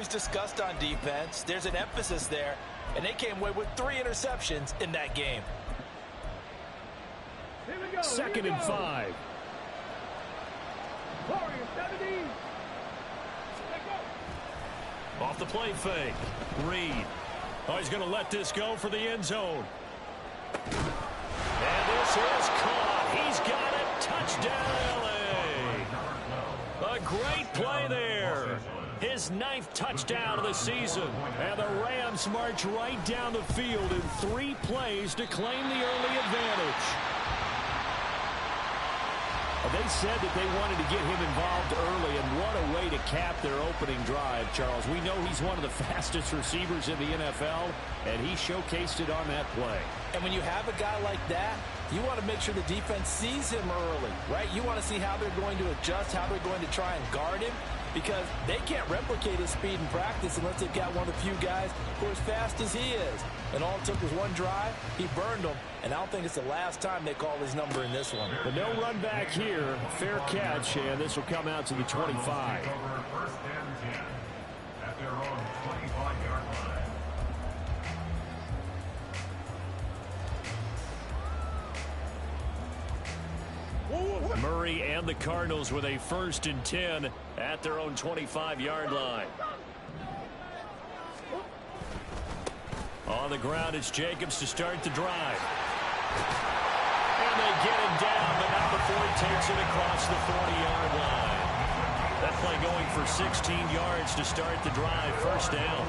discussed on defense. There's an emphasis there, and they came away with 3 interceptions in that game. 2nd and 5. Off the play fake. Reed. Oh, he's going to let this go for the end zone. And this is caught. He's got it. Touchdown, LA. A great play there. His 9th touchdown of the season. And the Rams march right down the field in 3 plays to claim the early advantage. They said that they wanted to get him involved early, and what a way to cap their opening drive, Charles. We know he's one of the fastest receivers in the NFL, and he showcased it on that play. And when you have a guy like that, you want to make sure the defense sees him early, right? You want to see how they're going to adjust, how they're going to try and guard him, because they can't replicate his speed in practice unless they've got one of the few guys who are as fast as he is. And all it took was one drive. He burned them, and I don't think it's the last time they call his number in this one. But no run back here. Fair catch, and this will come out to the 25. 1st and 10 at their own 25-yard line. Murray and the Cardinals with a 1st and 10 at their own 25-yard line. On the ground, it's Jacobs to start the drive. And they get him down, but not before he takes it across the 40-yard line. That play going for 16 yards to start the drive. 1st down.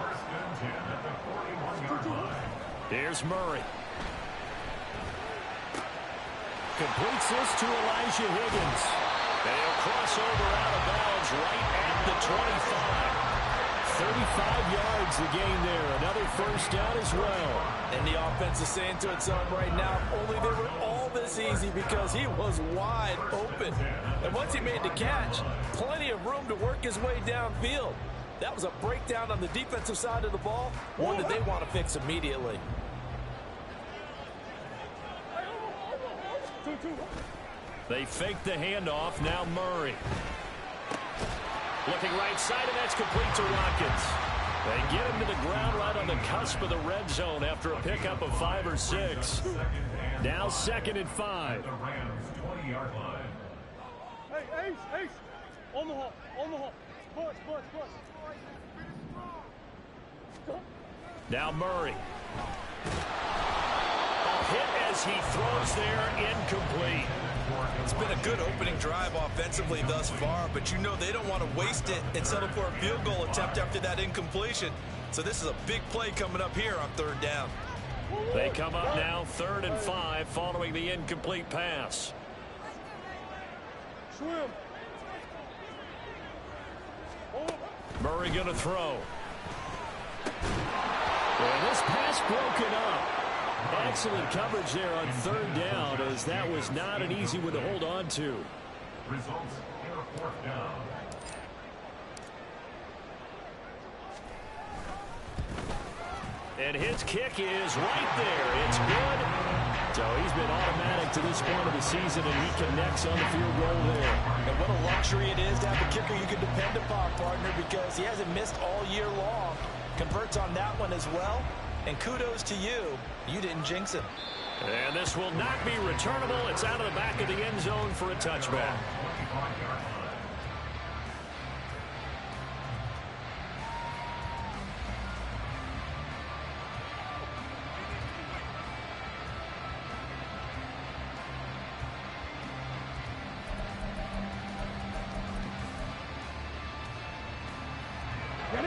1st and 10 at the 41-yard line. Here's Murray. Completes this to Elijah Higgins. And he'll cross over out of bounds right at the 25. 35 yards the gain there. Another 1st down as well. And the offense is saying to itself right now, only they were all this easy because he was wide open. And once he made the catch, plenty of room to work his way downfield. That was a breakdown on the defensive side of the ball, one that they want to fix immediately. They fake the handoff. Now Murray. Looking right side, and that's complete to Watkins. They get him to the ground right on the cusp of the red zone after a pickup of 5 or 6. Now 2nd and 5. The Rams 20-yard line. Hey, Ace. Omaha. Push. Now Murray. A hit as he throws there, incomplete. It's been a good opening drive offensively thus far, but you know they don't want to waste it and settle for a field goal attempt after that incompletion. So this is a big play coming up here on 3rd down. They come up now 3rd and 5 following the incomplete pass. Murray going to throw. And this pass broken up. Excellent coverage there on 3rd down, as that was not an easy one to hold on to. Results in a 4th down. And his kick is right there. It's good. So he's been automatic to this point of the season, and he connects on the field goal there. And what a luxury it is to have a kicker you can depend upon, partner, because he hasn't missed all year long. Converts on that one as well. And kudos to you. You didn't jinx him. And this will not be returnable. It's out of the back of the end zone for a touchback.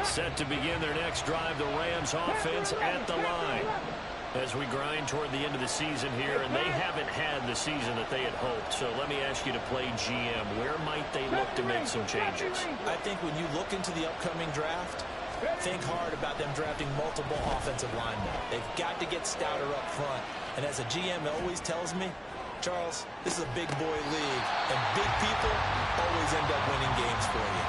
Set to begin their next drive, the Rams offense at the line. As we grind toward the end of the season here, and they haven't had the season that they had hoped. So let me ask you to play GM. Where might they look to make some changes? I think when you look into the upcoming draft, think hard about them drafting multiple offensive linemen. They've got to get stouter up front. And as a GM always tells me, Charles, this is a big boy league, and big people always end up winning games for you.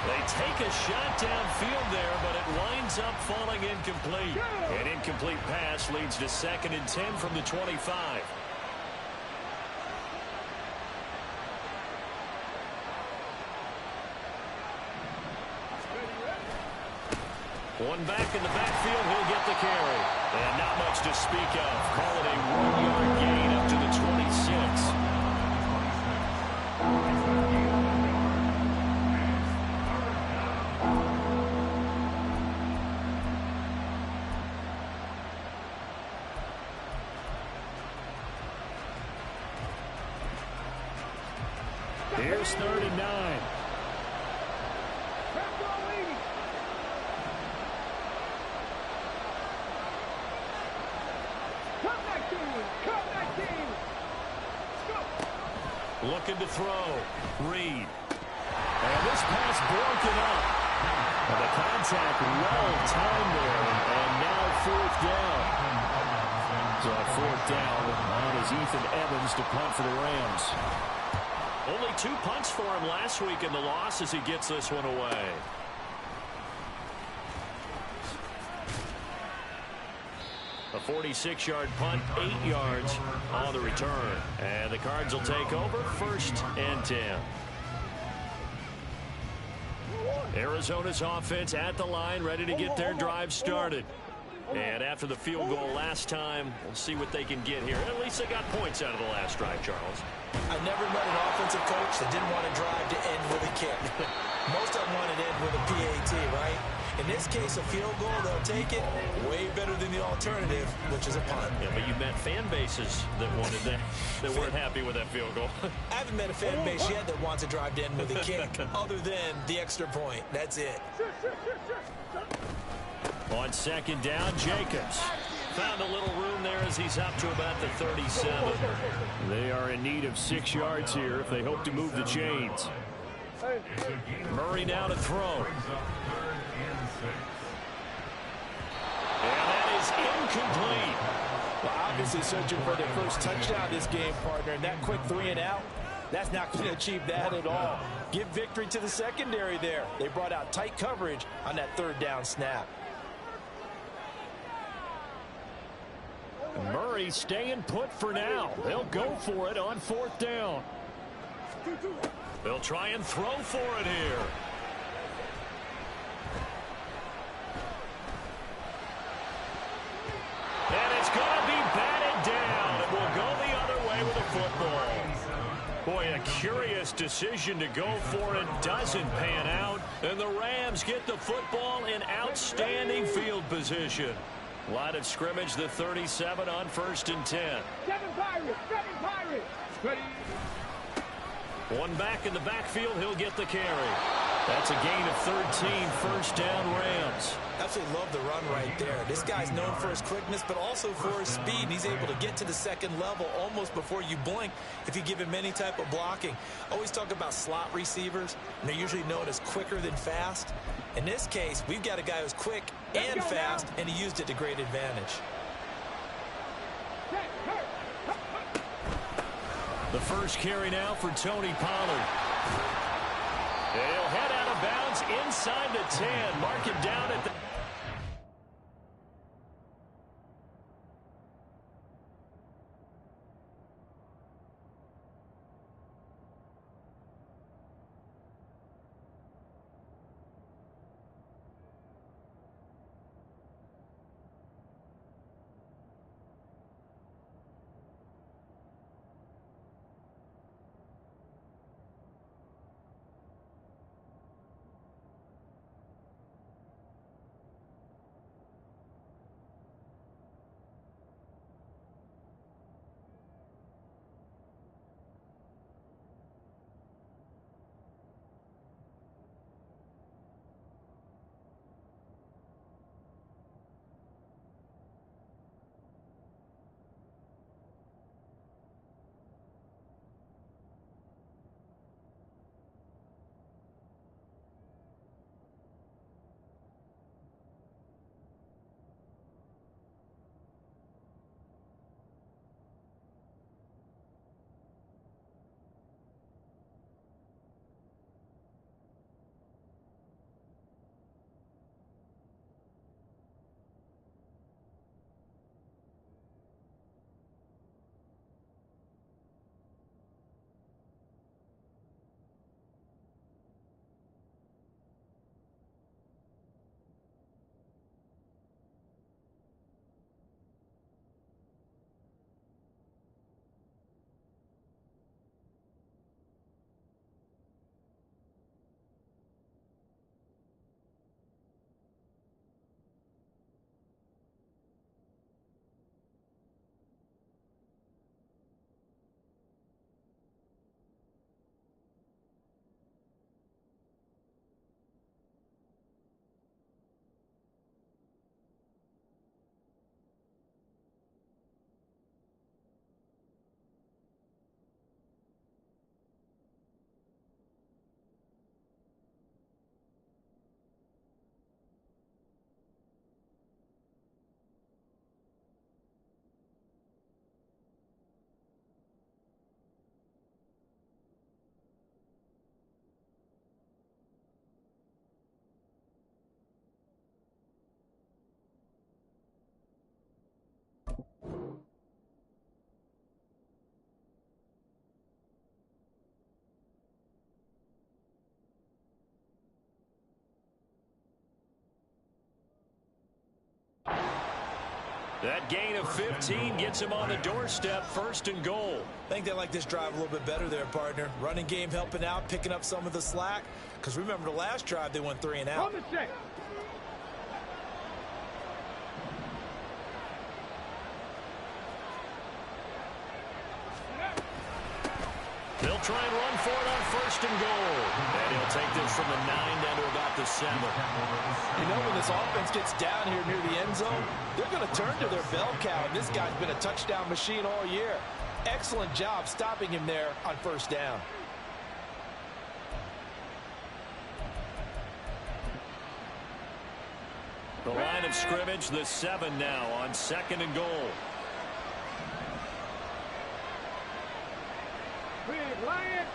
They take a shot downfield there, but it winds up falling incomplete. An incomplete pass leads to 2nd and 10 from the 25. One back in the backfield, he'll get the carry. And not much to speak of. Call it a 1-yard gain up to the 26. Here's 3rd and 9. Looking to throw. Reed. And this pass broken up. And the contact well timed there. And now 4th down. So 4th down. Now is Ethan Evans to punt for the Rams. Only 2 punts for him last week in the loss as he gets this one away. A 46-yard punt, 8 yards on the return. And the Cards will take over 1st and 10. Arizona's offense at the line, ready to get their drive started. And after the field goal last time, we'll see what they can get here. At least they got points out of the last drive, Charles. I never met an offensive coach that didn't want to drive to end with a kick. Most of them want to end with a PAT, right? In this case, a field goal, they'll take it. Way better than the alternative, which is a punt. Yeah, but you met fan bases that wanted that, that weren't happy with that field goal. I haven't met a fan base yet that wants to drive to end with a kick, other than the extra point. That's it. On 2nd down, Jacobs found a little room there as he's up to about the 37. They are in need of 6 yards here if they hope to move the chains. Murray now to throw. And that is incomplete. Well, obviously searching for their first touchdown this game, partner. And that quick 3 and out, that's not going to achieve that at all. Give victory to the secondary there. They brought out tight coverage on that 3rd down snap. Murray staying put for now. They'll go for it on 4th down. They'll try and throw for it here. And it's going to be batted down. It will go the other way with the football. Boy, a curious decision to go for it. Doesn't pan out. And the Rams get the football in outstanding field position. Line of scrimmage, the 37 on 1st and 10. 7 Pirates! 7 Pirates! Ready? One back in the backfield, he'll get the carry. That's a gain of 13, 1st down Rams. Absolutely love the run right there. This guy's known for his quickness, but also for his speed. And he's able to get to the 2nd level almost before you blink if you give him any type of blocking. Always talk about slot receivers, and they're usually known as quicker than fast. In this case, we've got a guy who's quick and fast, and he used it to great advantage. The first carry now for Tony Pollard. He'll head out of bounds inside the 10. Mark him down at the... That gain of 15 gets him on the doorstep, 1st and goal. I think they like this drive a little bit better there, partner. Running game helping out, picking up some of the slack. Because remember, the last drive, they went 3 and out. On the check. They'll try and run for it on 1st and goal. And he'll take this from the 9 down to about the 7. You know, when this offense gets down here near the end zone, they're going to turn to their bell cow. And this guy's been a touchdown machine all year. Excellent job stopping him there on 1st down. The line of scrimmage, the 7 now on 2nd and goal. Big Lion.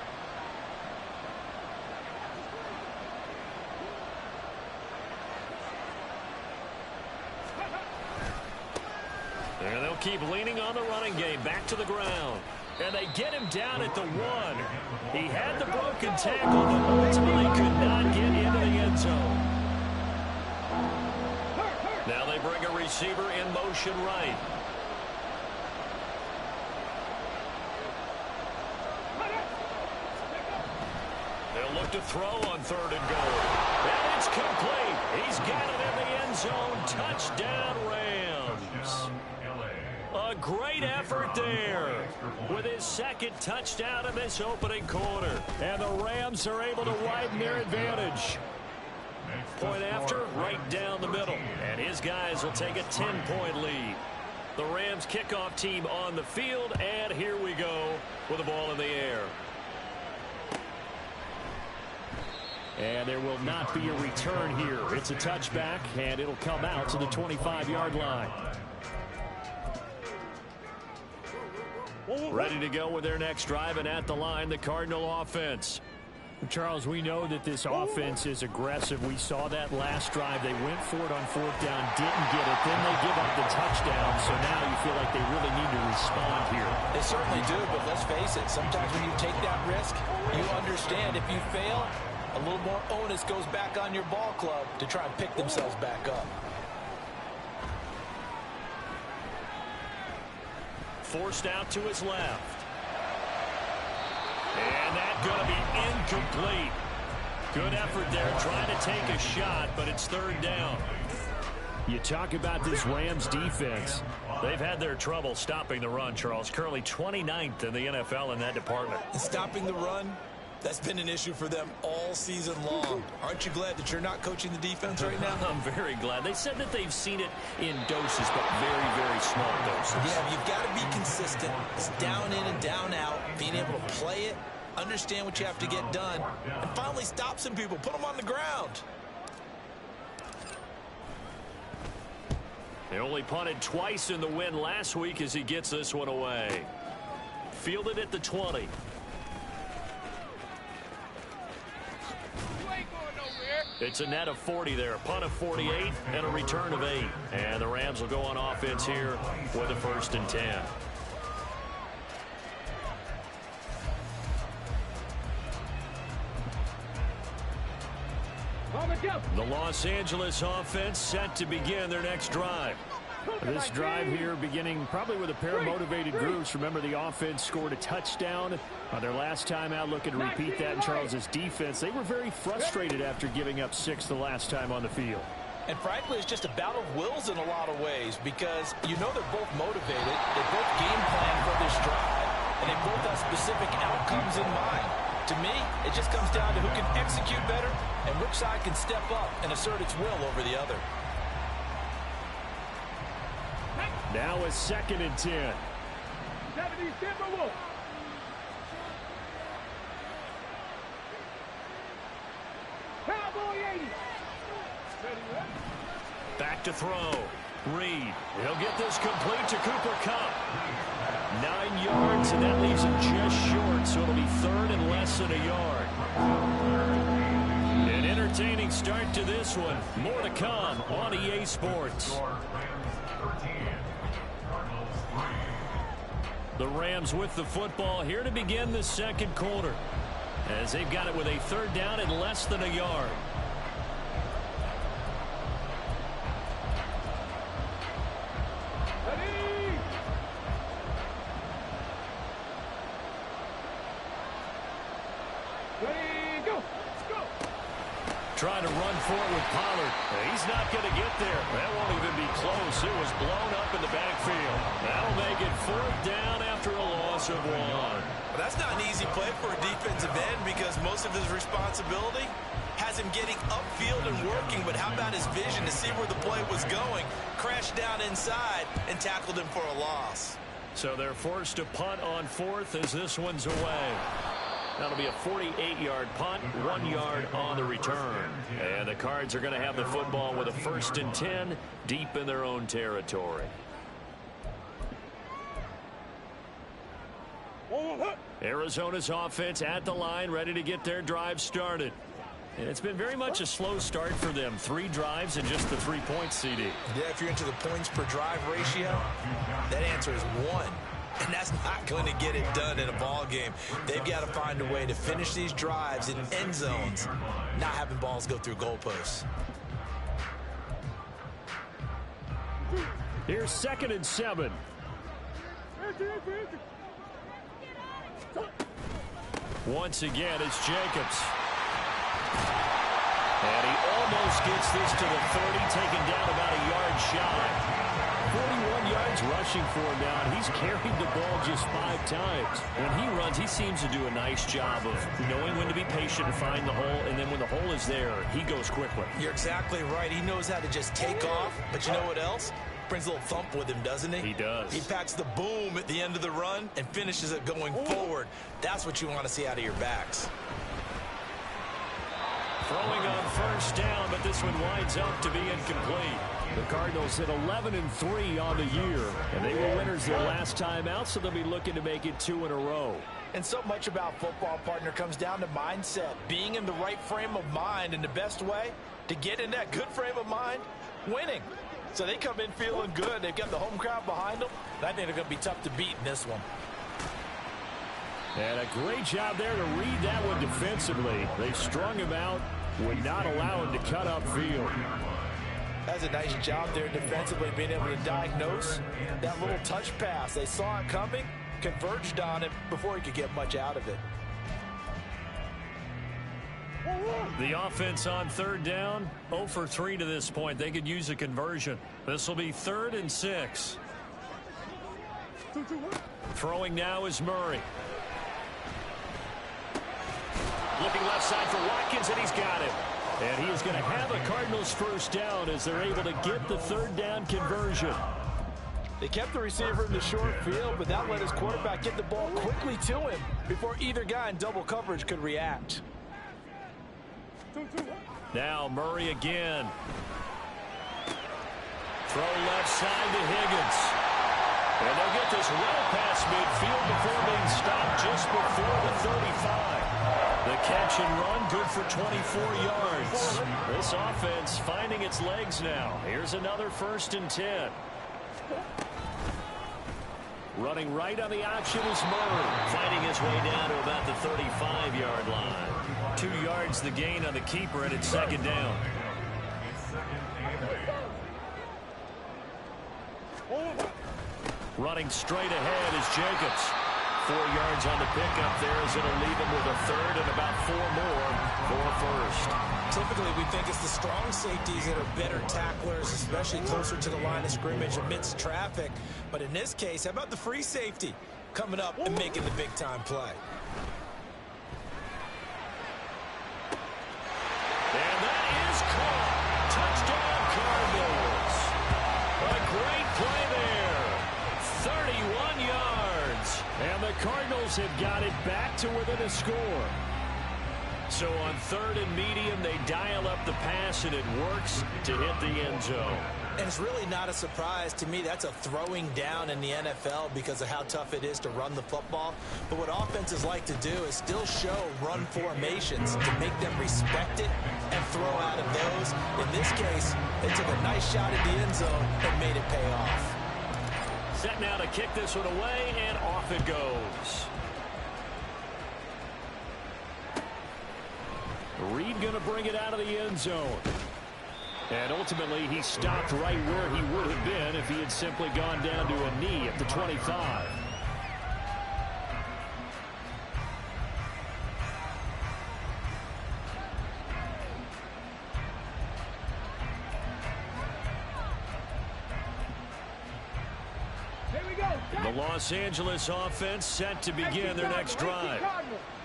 And they'll keep leaning on the running game. Back to the ground. And they get him down at the 1. He had the broken tackle, but ultimately could not get into the end zone. Now they bring a receiver in motion right. They'll look to throw on 3rd and goal. And it's complete. He's got it in the end zone. Touchdown, Rams. A great effort there with his 2nd touchdown in this opening quarter. And the Rams are able to widen their advantage. Point after, right down the middle. And his guys will take a 10-point lead. The Rams kickoff team on the field. And here we go with the ball in the air. And there will not be a return here. It's a touchback, and it'll come out to the 25-yard line. Ready to go with their next drive, and at the line, the Cardinal offense. Charles, we know that this offense is aggressive. We saw that last drive. They went for it on 4th down, didn't get it. Then they give up the touchdown, so now you feel like they really need to respond here. They certainly do, but let's face it. Sometimes when you take that risk, you understand if you fail, a little more onus goes back on your ball club to try and pick themselves back up. Forced out to his left. And that's going to be incomplete. Good effort there, trying to take a shot, but it's 3rd down. You talk about this Rams defense. They've had their trouble stopping the run, Charles. Currently 29th in the NFL in that department. And stopping the run, that's been an issue for them all season long. Aren't you glad that you're not coaching the defense right now? I'm very glad. They said that they've seen it in doses, but very, very small doses. Yeah, you've got to be consistent. It's down in and down out. Being able to play it, understand what you have to get done, and finally stop some people. Put them on the ground. They only punted twice in the win last week as he gets this one away. Fielded at the 20. It's a net of 40 there, a punt of 48, and a return of 8. And the Rams will go on offense here with a 1st and 10. The Los Angeles offense set to begin their next drive. This drive here beginning probably with a pair of motivated groups. Remember, the offense scored a touchdown on their last time out, looking to repeat that in Charles's defense. They were very frustrated after giving up 6 the last time on the field. And frankly, it's just a battle of wills in a lot of ways because you know they're both motivated. They both game plan for this drive, and they both have specific outcomes in mind. To me, it just comes down to who can execute better and which side can step up and assert its will over the other. Now a 2nd and 10. 70 Timberwolves. Cowboy 80. Back to throw. Reed. He'll get this complete to Cooper Kupp. 9 yards, and that leaves him just short, so it'll be 3rd and less than a yard. An entertaining start to this one. More to come on EA Sports. The Rams with the football here to begin the 2nd quarter, as they've got it with a 3rd down and less than a yard. Ready. Ready, go. Go. Trying to run for it with Pollard. He's not going to get there. That won't even be close. It was blown up in the backfield. That'll make it 4th down after a loss of 1. Well, that's not an easy play for a defensive end because most of his responsibility has him getting upfield and working, but how about his vision to see where the play was going, crashed down inside, and tackled him for a loss. So they're forced to punt on 4th as this one's away. That'll be a 48-yard punt, 1 yard on the return. And the Cards are going to have the football with a 1st and 10 deep in their own territory. Arizona's offense at the line, ready to get their drive started. And it's been very much a slow start for them. 3 drives and just the 3 points, CD. Yeah, if you're into the points per drive ratio, that answer is 1. And that's not going to get it done in a ball game. They've got to find a way to finish these drives in end zones, not having balls go through goalposts. Here's 2nd and 7. Once again, it's Jacobs. And he almost gets this to the 30, taken down about a yard shy. 41 yards rushing for him now, and he's carried the ball just 5 times. When he runs, he seems to do a nice job of knowing when to be patient and find the hole, and then when the hole is there, he goes quickly. You're exactly right. He knows how to just take off, but you know what else? Brings a little thump with him, doesn't he? He does. He packs the boom at the end of the run and finishes it going forward. That's what you want to see out of your backs. Throwing on 1st down, but this one winds up to be incomplete. The Cardinals hit 11-3 on the year, and they were winners their last time out, so they'll be looking to make it 2 in a row. And so much about football, partner, comes down to mindset, being in the right frame of mind, and the best way to get in that good frame of mind, winning. So they come in feeling good. They've got the home crowd behind them, and I think they're going to be tough to beat in this one. And a great job there to read that one defensively. They strung him out, would not allow him to cut upfield. That's a nice job there defensively, being able to diagnose that little touch pass. They saw it coming, converged on it before he could get much out of it. The offense on 3rd down, 0 for 3 to this point. They could use a conversion. This will be 3rd and 6. Throwing now is Murray. Looking left side for Watkins, and he's got it. And he is going to have a Cardinals 1st down as they're able to get the 3rd down conversion. They kept the receiver in the short field, but that let his quarterback get the ball quickly to him before either guy in double coverage could react. Now Murray again. Throw left side to Higgins. And they'll get this well past midfield before being stopped just before the 35. The catch and run, good for 24 yards. This offense finding its legs now. Here's another 1st and 10. Running right on the option is Murray. Fighting his way down to about the 35-yard line. 2 yards the gain on the keeper, and it's 2nd down. Running straight ahead is Jacobs. 4 yards on the pickup there as it'll leave him with a 3rd and about 4 more for a 1st. Typically, we think it's the strong safeties that are better tacklers, especially closer to the line of scrimmage amidst traffic. But in this case, how about the free safety coming up and making the big-time play? And that is caught. Touchdown, Cardinals. A great play there. 31 yards. And the Cardinals have got it back to within a score. So on 3rd and medium, they dial up the pass, and it works to hit the end zone. And it's really not a surprise to me. That's a throwing down in the NFL because of how tough it is to run the football. But what offenses like to do is still show run formations to make them respect it and throw out of those. In this case, they took a nice shot at the end zone and made it pay off. Set now to kick this one away, and off it goes. Reed going to bring it out of the end zone. And ultimately, he stopped right where he would have been if he had simply gone down to a knee at the 25. The Los Angeles offense set to begin their next drive.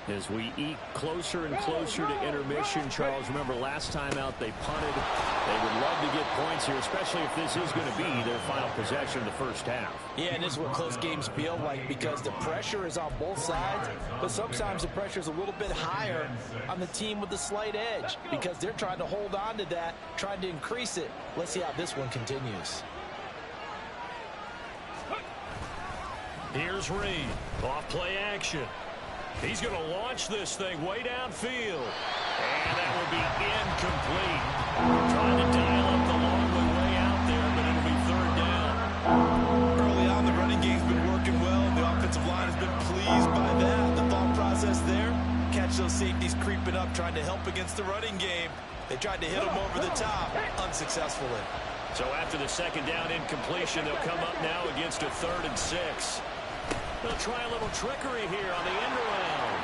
As we eke closer and closer to intermission, Charles, remember last time out they punted. They would love to get points here, especially if this is going to be their final possession of the first half. Yeah, and this is what close games feel like because the pressure is on both sides, but sometimes the pressure is a little bit higher on the team with the slight edge because they're trying to hold on to that, trying to increase it. Let's see how this one continues. Here's Reed. Off play action. He's going to launch this thing way downfield. And that will be incomplete. Trying to dial up the long way out there, but it'll be third down. Early on, the running game's been working well. The offensive line has been pleased by that. The thought process there, catch those safeties creeping up, trying to help against the running game. They tried to hit them over the top, unsuccessfully. So after the second down incompletion, they'll come up now against a 3rd and 6. They'll try a little trickery here on the end around.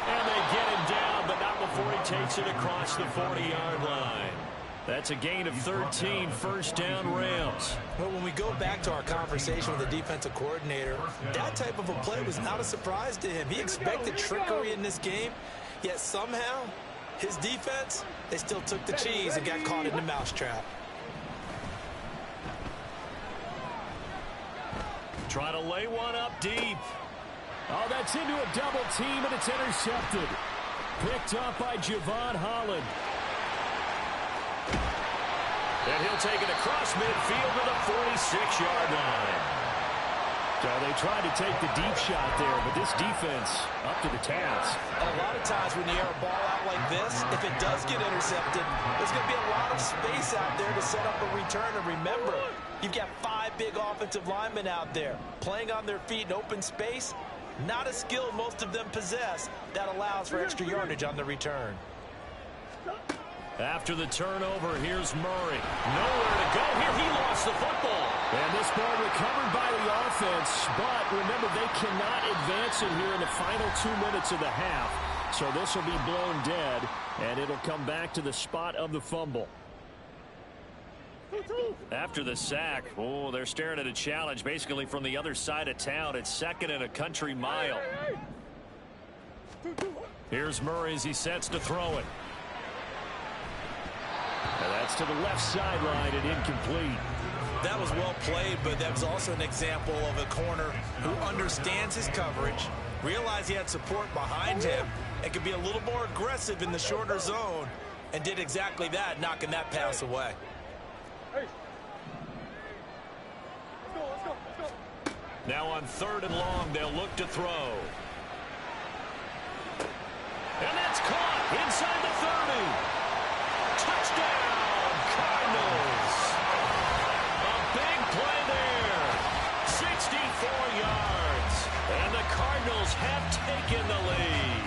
And they get him down, but not before he takes it across the 40-yard line. That's a gain of 13, first down Rams. Well, when we go back to our conversation with the defensive coordinator, that type of a play was not a surprise to him. He expected trickery in this game, yet somehow his defense, they still took the cheese and got caught in the mousetrap. Try to lay one up deep. Oh, that's into a double team, and it's intercepted. Picked up by Javon Holland. And he'll take it across midfield to the 46-yard line. So they tried to take the deep shot there, but this defense up to the task. A lot of times when you air a ball out like this, if it does get intercepted, there's going to be a lot of space out there to set up a return. And remember, you've got 5 big offensive linemen out there playing on their feet in open space. Not a skill most of them possess that allows for extra yardage on the return. After the turnover, here's Murray. Nowhere to go here. He lost the football. And this ball recovered by the offense, but remember, they cannot advance it here in the final 2 minutes of the half. So this will be blown dead, and it'll come back to the spot of the fumble. After the sack, oh, they're staring at a challenge basically from the other side of town. It's 2nd and a country mile. Here's Murray as he sets to throw it. And that's to the left sideline and incomplete. That was well played, but that was also an example of a corner who understands his coverage, realized he had support behind him, and could be a little more aggressive in the shorter zone, and did exactly that, knocking that pass away. Now on 3rd and long, they'll look to throw. And that's caught inside the 30. Touchdown, Cardinals. A big play there. 64 yards. And the Cardinals have taken the lead.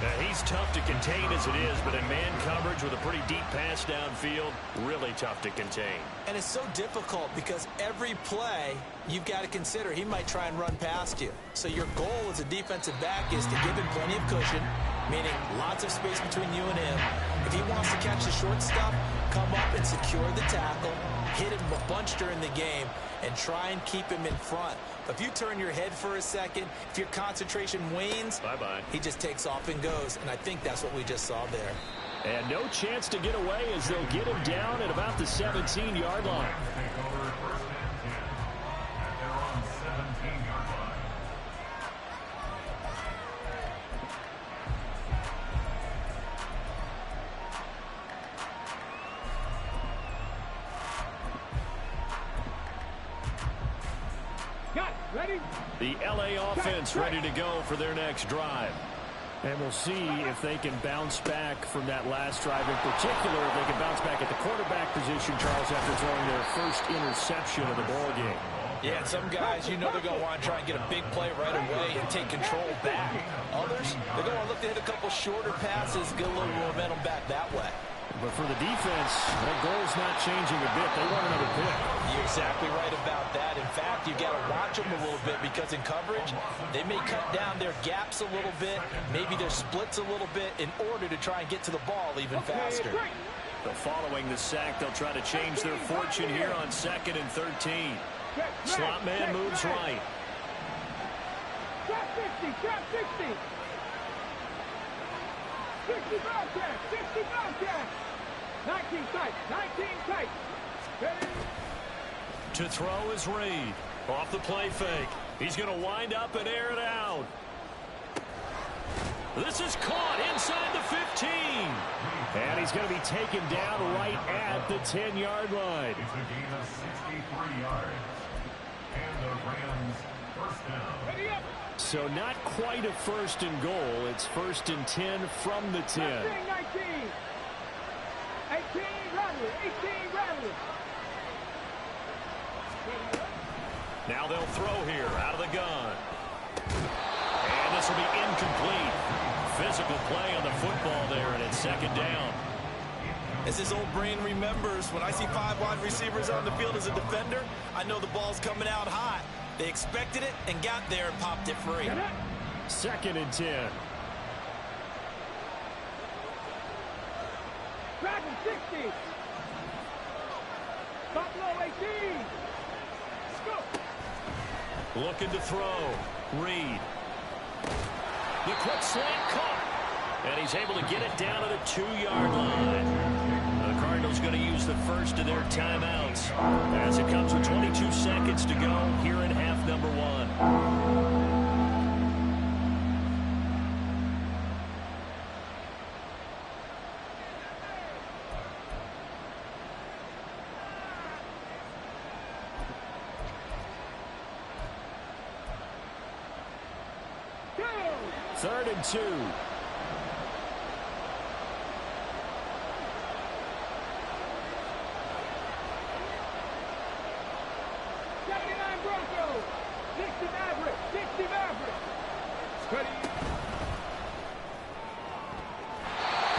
Now, he's tough to contain as it is, but in man coverage with a pretty deep pass downfield, really tough to contain. And it's so difficult because every play you've got to consider he might try and run past you. So your goal as a defensive back is to give him plenty of cushion, meaning lots of space between you and him. If he wants to catch the short stuff, come up and secure the tackle, hit him a bunch during the game, and try and keep him in front. But if you turn your head for a second, if your concentration wanes, bye-bye. He just takes off and goes, and I think that's what we just saw there. And no chance to get away as they'll get him down at about the 17-yard line. The LA offense ready to go for their next drive. And we'll see if they can bounce back from that last drive. In particular, if they can bounce back at the quarterback position, Charles, after throwing their first interception of the ball game. Yeah, and some guys, you know they're going to want to try and get a big play right away and take control back. Others, they're going to look to hit a couple shorter passes, get a little momentum back that way. But for the defense, that goal's not changing a bit. They want another pick. You're exactly right about that. In fact, you've got to watch them a little bit because in coverage, they may cut down their gaps a little bit, maybe their splits a little bit in order to try and get to the ball even faster. So following the sack, they'll try to change their fortune here on 2nd and 13. Slot man moves right. Trap 60, trap 60. 65 trap, 65 trap. 19 tight, 19 tight. Ready? To throw is Reed. Off the play fake. He's going to wind up and air it out. This is caught inside the 15. And he's going to be taken down right at the 10-yard line. It's a gain of 63 yards. And the Rams first down. Ready up. So not quite a 1st and goal. It's 1st and 10 from the 10. 19, 18 Rattler, 18 Rattler. Now they'll throw here out of the gun. And this will be incomplete. Physical play on the football there, and it's 2nd down. As his old brain remembers, when I see 5 wide receivers on the field as a defender, I know the ball's coming out hot. They expected it and got there and popped it free. 2nd and 10. Dragon 60. Buffalo 18. Go. Looking to throw. Reed. The quick slant caught. And he's able to get it down to the 2-yard line. The Cardinals going to use the first of their timeouts as it comes with 22 seconds to go here in half number 1. Third and 2. 79 Broncos. 60 Maverick. 60 Maverick. Ready.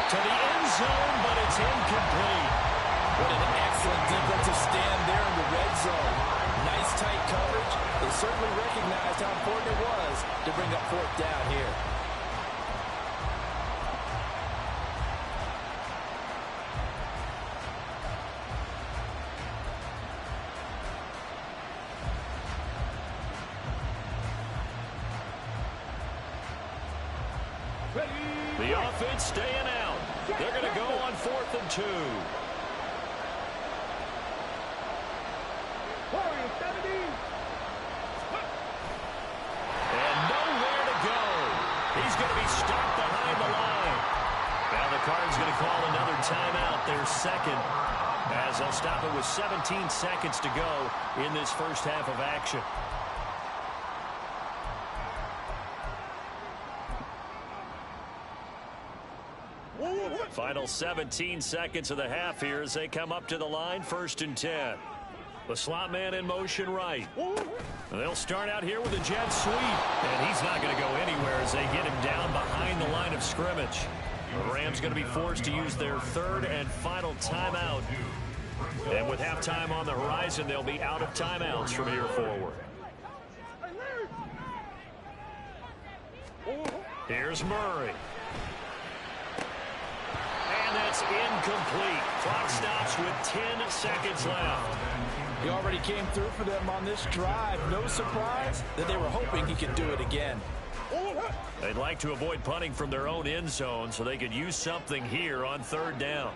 To the end zone, but it's incomplete. What an excellent defensive stand there in the red zone. Nice tight coverage. They certainly recognized how important it was to bring up 4th down here. The offense staying out. They're going to go on 4th and 2. And nowhere to go. He's going to be stopped behind the line. Now the Cards going to call another timeout, their 2nd, as they'll stop it with 17 seconds to go in this first half of action. Final 17 seconds of the half here as they come up to the line, 1st and 10. The slot man in motion right. They'll start out here with a jet sweep, and he's not going to go anywhere as they get him down behind the line of scrimmage. The Rams going to be forced to use their 3rd and final timeout. And with halftime on the horizon, they'll be out of timeouts from here forward. Here's Murray. And that's incomplete. Clock stops with 10 seconds left. He already came through for them on this drive. No surprise that they were hoping he could do it again. They'd like to avoid punting from their own end zone so they could use something here on 3rd down.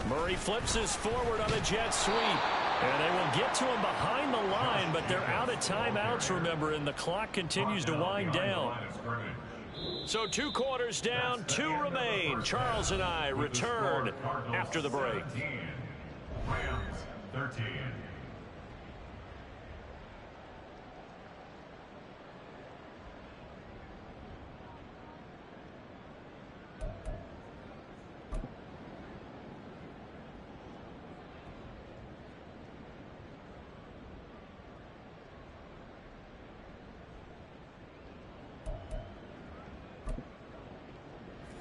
Murray flips his forward on a jet sweep. And they will get to him behind the line, but they're out of timeouts, remember, and the clock continues to wind down. So 2 quarters down, 2 remain. Charles and I return after the break. Rams 13.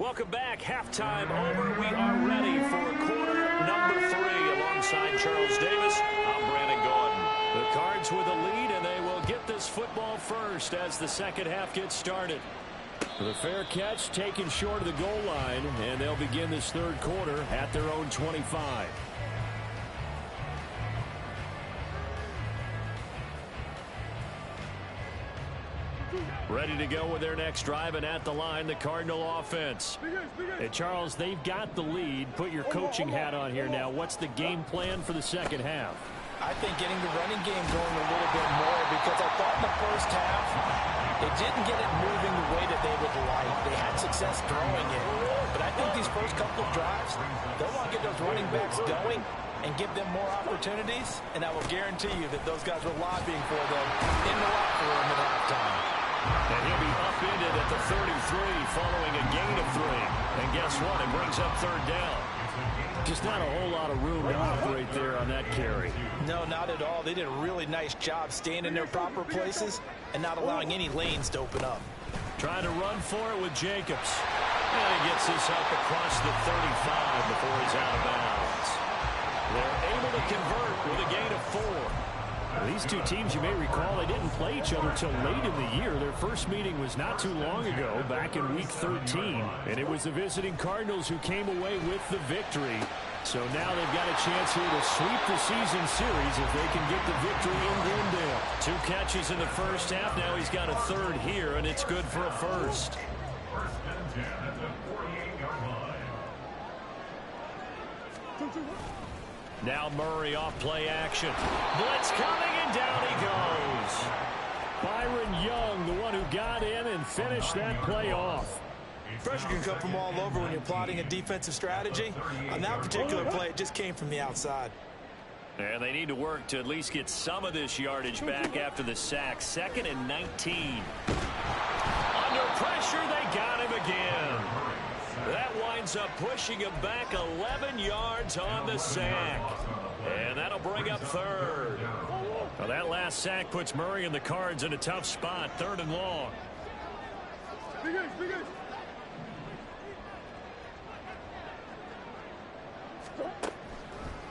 Welcome back. Halftime over. We are ready for quarter number 3. Alongside Charles Davis, I'm Brandon Gordon. The Cards with a lead, and they will get this football first as the second half gets started. The fair catch taken short of the goal line, and they'll begin this third quarter at their own 25. Ready to go with their next drive, and at the line, the Cardinal offense. Hey, Charles, they've got the lead. Put your coaching hat on here now. What's the game plan for the second half? I think getting the running game going a little bit more, because I thought in the first half they didn't get it moving the way that they would like. They had success throwing it. But I think these first couple of drives, they'll want to get those running backs going and give them more opportunities, and I will guarantee you that those guys were lobbying for them in the locker room at halftime. And he'll be upended at the 33 following a gain of 3. And guess what? It brings up third down. Just not a whole lot of room to operate there on that carry. No, not at all. They did a really nice job staying in their proper places and not allowing any lanes to open up. Trying to run for it with Jacobs. And he gets this up across the 35 before he's out of bounds. They're able to convert with a gain of 4. These two teams, you may recall, they didn't play each other till late in the year. Their first meeting was not too long ago, back in Week 13. And it was the visiting Cardinals who came away with the victory. So now they've got a chance here to sweep the season series if they can get the victory in Glendale. 2 catches in the first half. Now he's got a third here, and it's good for a first. First and 10 at the 48-yard line. Now Murray off play action. Blitz coming, and down he goes. Byron Young, the one who got in and finished that play off. Pressure can come from all over when you're plotting a defensive strategy. On that particular play, it just came from the outside. And they need to work to at least get some of this yardage back after the sack. 2nd and 19. Under pressure, they got him again. That winds up pushing him back 11 yards on the sack. And that'll bring up third. Well, that last sack puts Murray and the Cards in a tough spot. 3rd and long.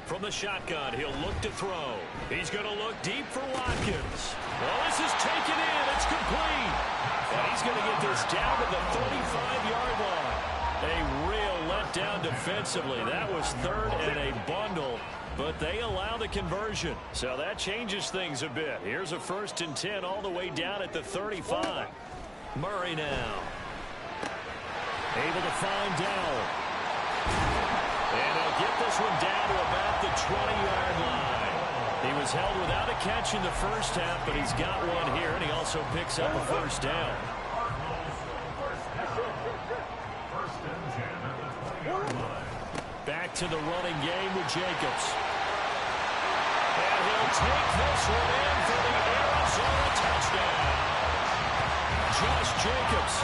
From the shotgun, he'll look to throw. He's going to look deep for Watkins. Well, this is taken in. It's complete. And he's going to get this down to the 35-yard line. A real letdown defensively. That was 3rd and a bundle, but they allow the conversion. So that changes things a bit. Here's a 1st and 10 all the way down at the 35. Murray now. Able to find Dowell. And he'll get this one down to about the 20-yard line. He was held without a catch in the first half, but he's got one here, and he also picks up a first down. Back to the running game with Jacobs. And he'll take this one in for the Arizona touchdown. Josh Jacobs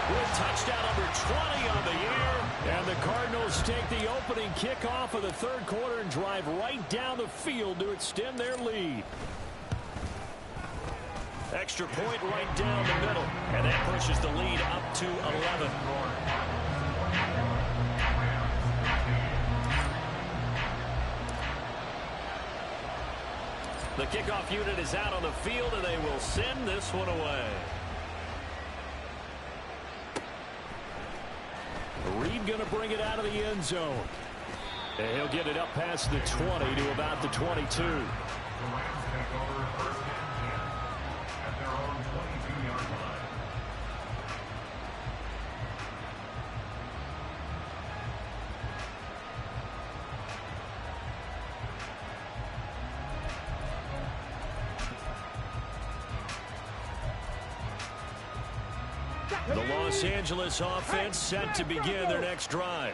with touchdown number 20 on the year. And the Cardinals take the opening kickoff of the third quarter and drive right down the field to extend their lead. Extra point right down the middle. And that pushes the lead up to 11. The kickoff unit is out on the field, and they will send this one away. Reed going to bring it out of the end zone. And he'll get it up past the 20 to about the 22. The Los Angeles offense set to begin their next drive.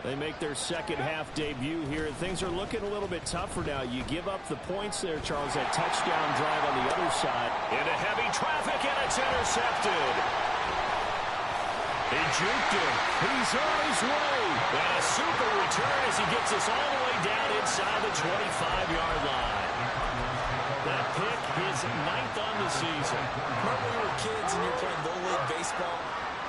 They make their second half debut here. Things are looking a little bit tougher now. You give up the points there, Charles. That touchdown drive on the other side. Into heavy traffic, and it's intercepted. He juked him. He's on his way. And a super return as he gets us all the way down inside the 25-yard line. That pick is 9th on the season. Remember when we were kids and you were playing Little League baseball?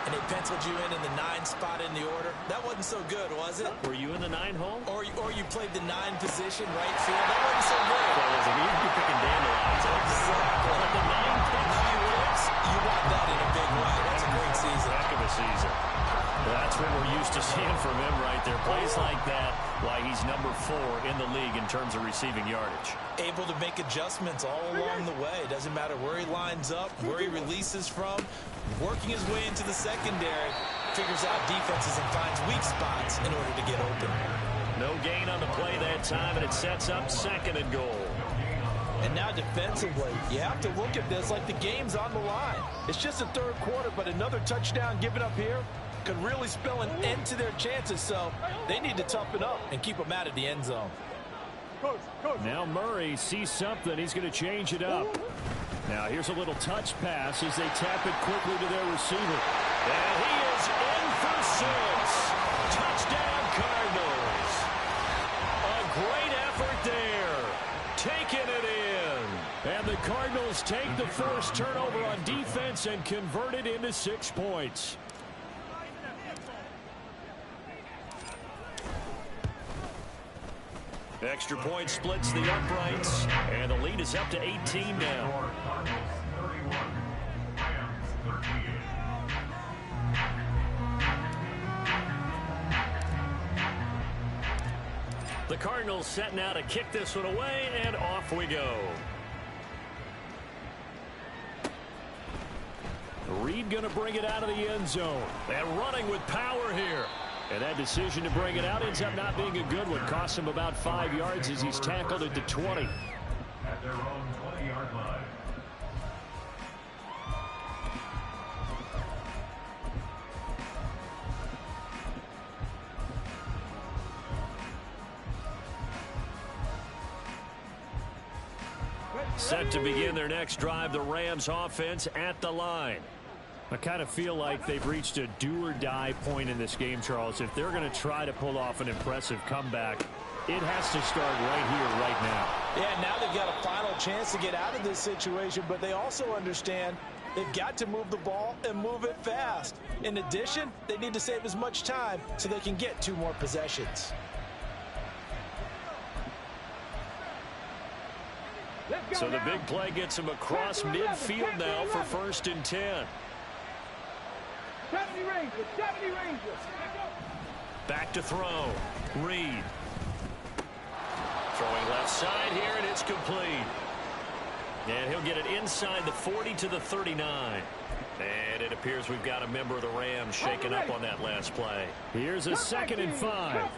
and they penciled you in the 9 spot in the order. That wasn't so good, was it? Were you in the 9 hole? Or you played the 9 position, right field. That wasn't so good. Well, as you'd be picking dandelions. Exactly. But the 9 picks you want that in a big way. That's a great season. Heck of a season. That's what we're used to seeing from him right there. Plays like that, why he's number 4 in the league in terms of receiving yardage. Able to make adjustments all along the way. Doesn't matter where he lines up, where he releases from. Working his way into the secondary. Figures out defenses and finds weak spots in order to get open. No gain on the play that time, and it sets up 2nd and goal. And now defensively, you have to look at this like the game's on the line. It's just the 3rd quarter, but another touchdown given up here could really spell an end to their chances. So they need to toughen up and keep them out of the end zone. Now Murray sees something. He's going to change it up. Now here's a little touch pass as they tap it quickly to their receiver. And he is in for 6. Touchdown Cardinals. A great effort there. Taking it in. And the Cardinals take the forced turnover on defense and convert it into 6 points. Extra point splits the uprights, and the lead is up to 18 now. The Cardinals set now to kick this one away, and off we go. Reed going to bring it out of the end zone. And running with power here. And that decision to bring it out ends up not being a good one. Costs him about 5 yards as he's tackled at the 20. At their own 20-yard line. Set to begin their next drive, the Rams offense at the line. I kind of feel like they've reached a do-or-die point in this game, Charles. If they're going to try to pull off an impressive comeback, it has to start right here, right now. Yeah, now they've got a final chance to get out of this situation, but they also understand they've got to move the ball and move it fast. In addition, they need to save as much time so they can get 2 more possessions. So the big play gets him across midfield now for 1st and 10. 70 Rangers, 70 Rangers. Back to throw. Reed. Throwing left side here, and it's complete. And he'll get it inside the 40 to the 39. And it appears we've got a member of the Rams shaken up on that last play. Here's a 2nd and 5.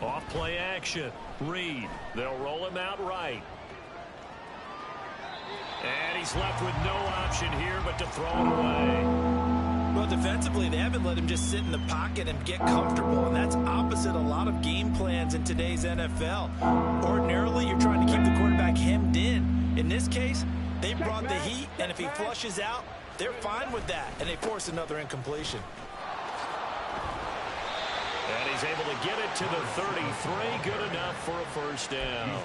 Off play action. Reed. They'll roll him out right. And he's left with no option here but to throw it away. Well, defensively, they haven't let him just sit in the pocket and get comfortable, and that's opposite a lot of game plans in today's NFL. Ordinarily, you're trying to keep the quarterback hemmed in. In this case, they brought the heat, and if he flushes out, they're fine with that, and they force another incompletion. And he's able to get it to the 33. Good enough for a 1st down.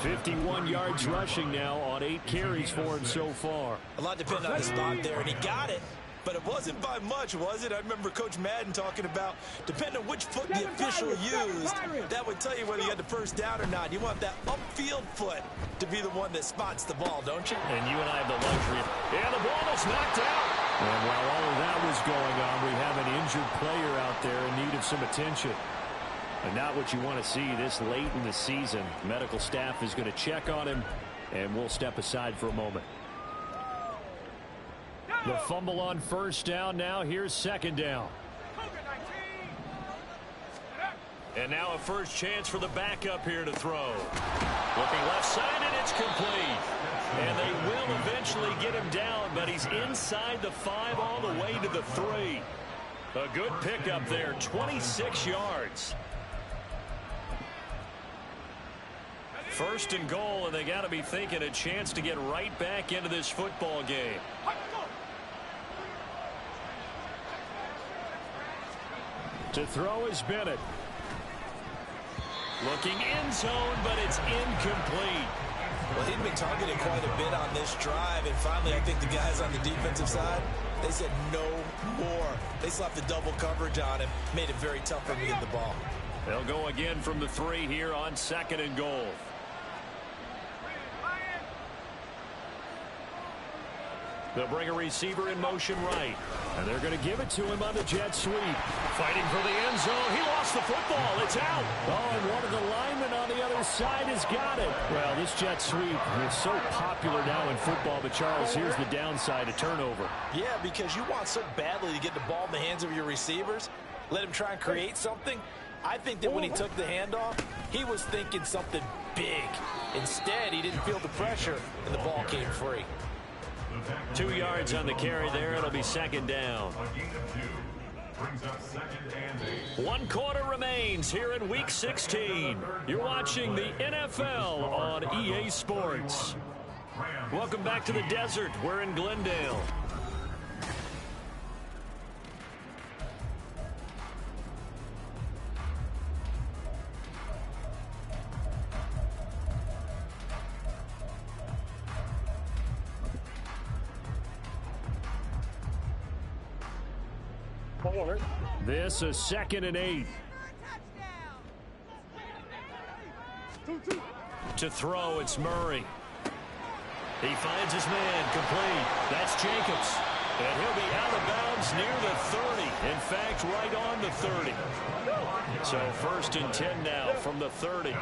51 yards rushing now on 8 carries for him so far. A lot depended on the spot there, and he got it. But it wasn't by much, was it? I remember Coach Madden talking about, depending on which foot the official used, that would tell you whether you had the 1st down or not. You want that upfield foot to be the one that spots the ball, don't you? And you and I have the luxury. And the ball is knocked out. And while all of that was going on, we have an injured player out there in need of some attention. And not what you want to see this late in the season. Medical staff is going to check on him, and we'll step aside for a moment. The fumble on 1st down. Now here's 2nd down. And now a 1st chance for the backup here to throw. Looking left side, and it's complete. And they will eventually get him down, but he's inside the 5 all the way to the 3. A good pickup there, 26 yards. 1st and goal, and they got to be thinking a chance to get right back into this football game. To throw is Bennett. Looking end zone, but it's incomplete. Well, he'd been targeted quite a bit on this drive, and finally I think the guys on the defensive side, they said no more. They slapped the double coverage on him, made it very tough for him to get the ball. They'll go again from the 3 here on 2nd and goal. They'll bring a receiver in motion right. And they're going to give it to him on the jet sweep. Fighting for the end zone. He lost the football. It's out. Oh, and one of the linemen on the other side has got it. Well, this jet sweep is so popular now in football. But, Charles, here's the downside, a turnover. Yeah, because you want so badly to get the ball in the hands of your receivers. Let him try and create something. I think that when he took the handoff, he was thinking something big. Instead, he didn't feel the pressure, and the ball came free. 2 yards on the carry there. It'll be 2nd down. Brings up 2nd and 8. 1 quarter remains here in Week 16. You're watching the NFL on EA Sports. Welcome back to the desert. We're in Glendale. This is 2nd and 8. To throw, it's Murray. He finds his man, complete. That's Jacobs. And he'll be out of bounds near the 30. In fact, right on the 30. So 1st and 10 now from the 30.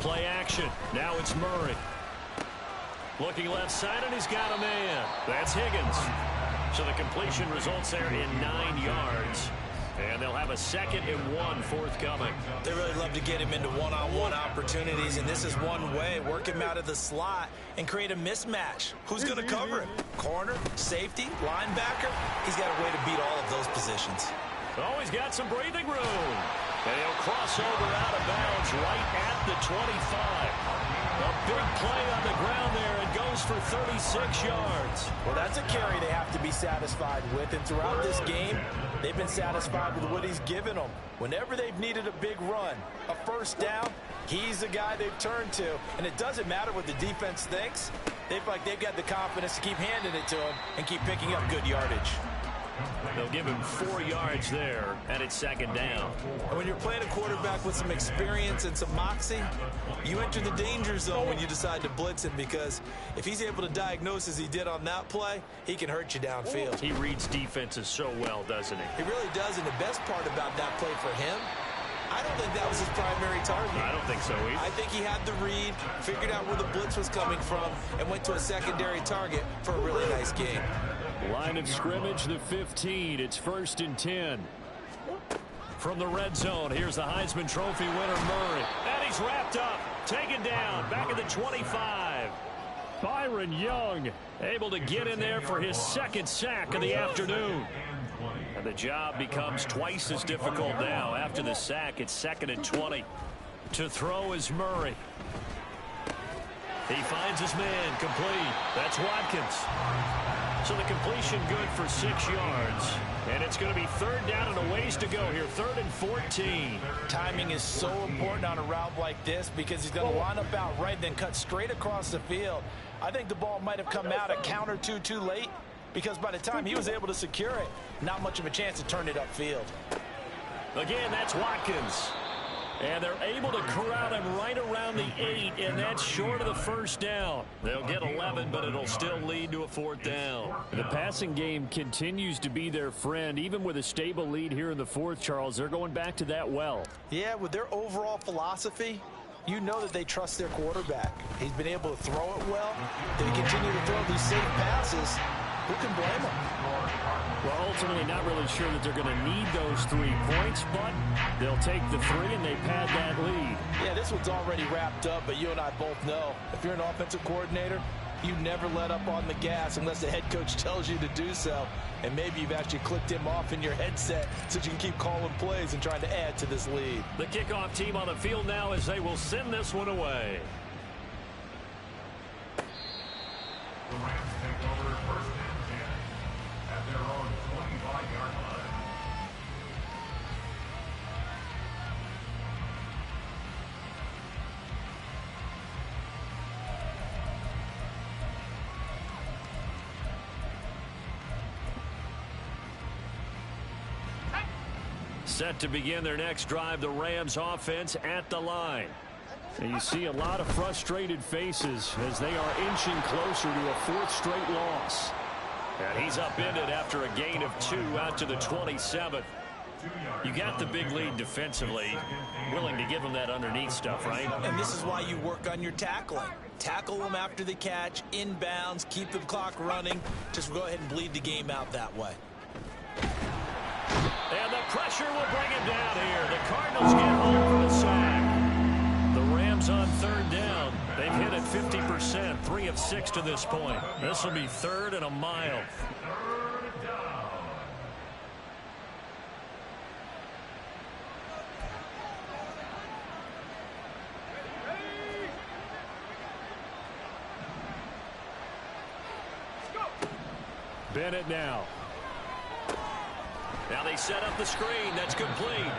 Play action. Now it's Murray. Looking left side, and he's got a man. That's Higgins. So the completion results there in 9 yards. And they'll have a 2nd and 1 forthcoming. They really love to get him into one-on-one opportunities, and this is one way. Work him out of the slot and create a mismatch. Who's going to cover him? Corner, safety, linebacker? He's got a way to beat all of those positions. Oh, he's got some breathing room. And he'll cross over out of bounds right at the 25. A big play on the ground there. It goes for 36 yards. Well, that's a carry they have to be satisfied with. And throughout this game, they've been satisfied with what he's given them. Whenever they've needed a big run, a 1st down, he's the guy they've turned to. And it doesn't matter what the defense thinks. They feel like they've got the confidence to keep handing it to him and keep picking up good yardage. They'll give him 4 yards there, and it's 2nd down. And when you're playing a quarterback with some experience and some moxie, you enter the danger zone when you decide to blitz him, because if he's able to diagnose as he did on that play, he can hurt you downfield. He reads defenses so well, doesn't he? He really does, and the best part about that play for him, I don't think that was his primary target. I don't think so either. I think he had the read, figured out where the blitz was coming from, and went to a secondary target for a really nice game. Line of scrimmage, the 15. It's 1st and 10. From the red zone, here's the Heisman Trophy winner, Murray. And he's wrapped up, taken down, back at the 25. Byron Young able to get in there for his 2nd sack of the afternoon. And the job becomes twice as difficult now. After the sack, it's 2nd and 20. To throw is Murray. He finds his man, complete. That's Watkins. So the completion good for 6 yards. And it's going to be 3rd down and a ways to go here. 3rd and 14. Timing is so important on a route like this, because he's going to line up out right, then cut straight across the field. I think the ball might have come out a count or two too late, because by the time he was able to secure it, not much of a chance to turn it upfield. Again, that's Watkins. And they're able to corral him right around the 8, and that's short of the 1st down. They'll get 11, but it'll still lead to a 4th down. The passing game continues to be their friend. Even with a stable lead here in the 4th, Charles, they're going back to that well. Yeah, with their overall philosophy, you know that they trust their quarterback. He's been able to throw it well. They continue to throw these safe passes. Who can blame them? Well, ultimately, not really sure that they're going to need those 3 points, but they'll take the 3 and they pad that lead. Yeah, this one's already wrapped up, but you and I both know if you're an offensive coordinator, you never let up on the gas unless the head coach tells you to do so. And maybe you've actually clicked him off in your headset so you can keep calling plays and trying to add to this lead. The kickoff team on the field now as they will send this one away. The Rams take over 1st and 10 at their own 25-yard line. Set to begin their next drive, the Rams offense at the line. And you see a lot of frustrated faces as they are inching closer to a fourth straight loss. And he's upended after a gain of 2 out to the 27th. You got the big lead defensively, willing to give them that underneath stuff, right? And this is why you work on your tackling. Tackle them after the catch, inbounds, keep the clock running. Just go ahead and bleed the game out that way. And the pressure will bring him down here. The Cardinals get home for the sack. The Rams on third down. They've hit it 50%, 3 of 6 to this point. This will be 3rd and a mile. Bennett now. Now they set up the screen. That's complete.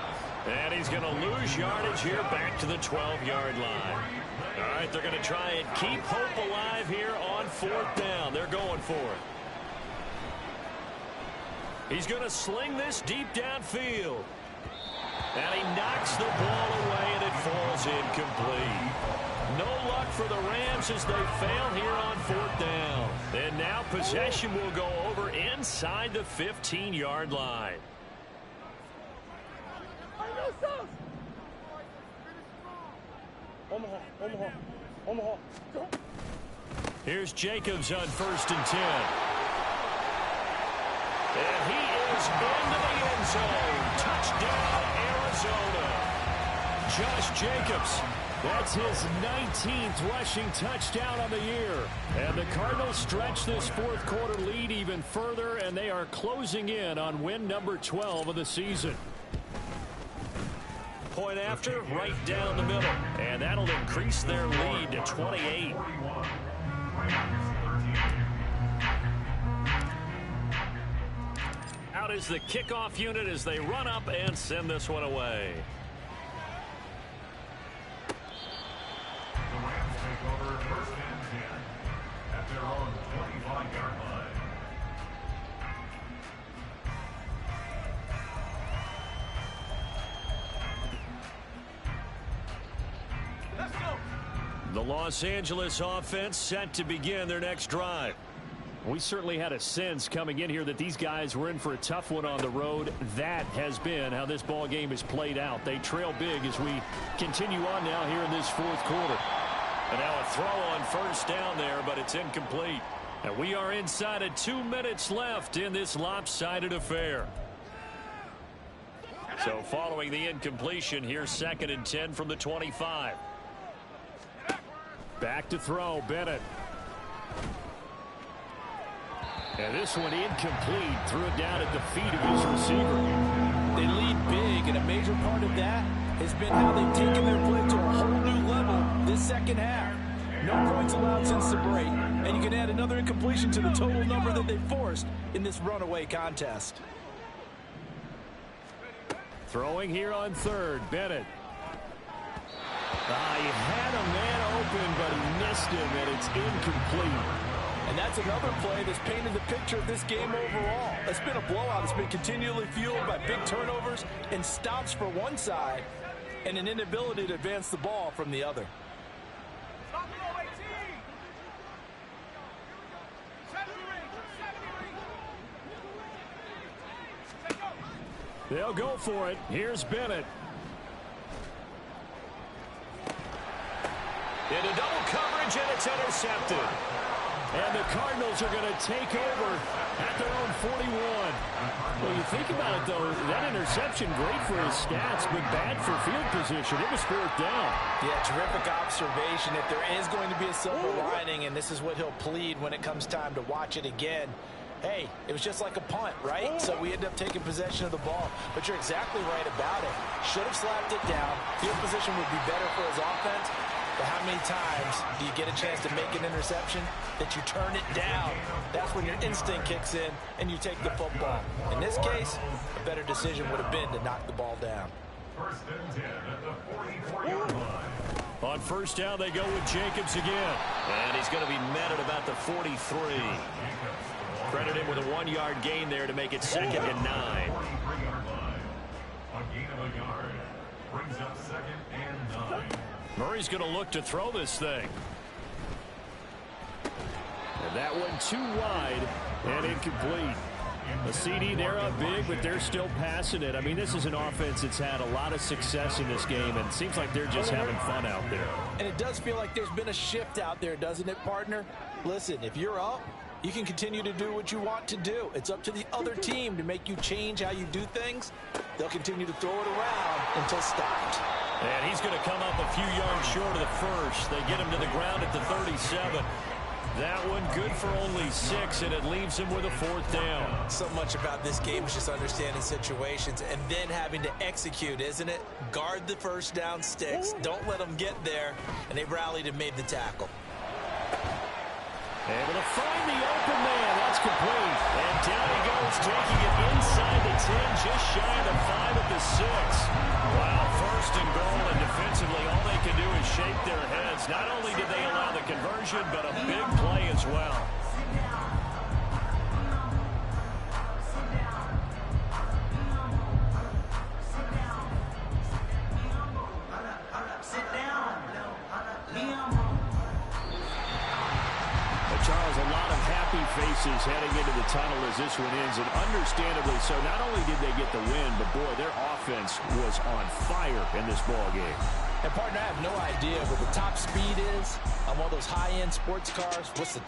And he's going to lose yardage here back to the 12-yard line. All right, they're going to try and keep hope alive here on 4th down. They're going for it. He's going to sling this deep downfield. And he knocks the ball away, and it falls incomplete. No luck for the Rams as they fail here on 4th down. And now possession will go over inside the 15-yard line. Here's Jacobs on 1st and 10. And he is into the end zone. Touchdown, Arizona. Josh Jacobs. That's his 19th rushing touchdown on the year. And the Cardinals stretch this fourth quarter lead even further, and they are closing in on win number 12 of the season. Point after, right down the middle. And that'll increase their lead to 28. Out is the kickoff unit as they run up and send this one away. The Rams take over 1st and 10 at their own 25-yard line. Let's go. The Los Angeles offense set to begin their next drive. We certainly had a sense coming in here that these guys were in for a tough one on the road. That has been how this ball game has played out. They trail big as we continue on now here in this fourth quarter. And now a throw on 1st down there, but it's incomplete. And we are inside of 2 minutes left in this lopsided affair. So following the incompletion, here's 2nd and 10 from the 25. Back to throw, Bennett. And this one incomplete. Threw it down at the feet of his receiver. They lead big, and a major part of that has been how they've taken their play to a whole new level this second half. No points allowed since the break, and you can add another incompletion to the total number that they forced in this runaway contest. Throwing here on 3rd, Bennett. He had a man open, but he missed him, and it's incomplete. And that's another play that's painted the picture of this game overall. It's been a blowout. It's been continually fueled by big turnovers and stops for one side and an inability to advance the ball from the other. They'll go for it. Here's Bennett. Into double coverage, and it's intercepted. And the Cardinals are going to take over at their own 41. Well, you think about it, though, that interception, great for his stats, but bad for field position. It was 4th down. Yeah, terrific observation. If there is going to be a silver lining, and this is what he'll plead when it comes time to watch it again, hey, it was just like a punt, right? So we end up taking possession of the ball. But you're exactly right about it. Should have slapped it down. Field position would be better for his offense. But how many times do you get a chance to make an interception that you turn it down? That's when your instinct kicks in and you take the football. In this case, a better decision would have been to knock the ball down. 1st and 10 at the 44-yard line. On 1st down, they go with Jacobs again. And he's going to be met at about the 43. Credit him with a 1-yard gain there to make it 2nd and 9. Murray's going to look to throw this thing. And that one too wide and incomplete. A CD, they're up big, but they're still passing it. I mean, this is an offense that's had a lot of success in this game, and it seems like they're just having fun out there. And it does feel like there's been a shift out there, doesn't it, partner? Listen, if you're up, you can continue to do what you want to do. It's up to the other team to make you change how you do things. They'll continue to throw it around until stopped. And he's going to come up a few yards short of the first. They get him to the ground at the 37. That one good for only 6, and it leaves him with a 4th down. So much about this game is just understanding situations and then having to execute, isn't it? Guard the first down sticks. Don't let them get there. And they rallied and made the tackle. Able to find the open man. That's complete. And down he goes, taking it inside the 10, just shy of the 5 at the 6. Wow, 1st and goal, and defensively all they can do is shake their heads. Not only did they allow the conversion, but a big play as well. Charles, a lot of happy faces heading into the tunnel as this one ends, and understandably so. Not only did they get the win, but boy, their offense was on fire in this ball game. And partner, I have no idea what the top speed is on one of those high-end sports cars. What's the top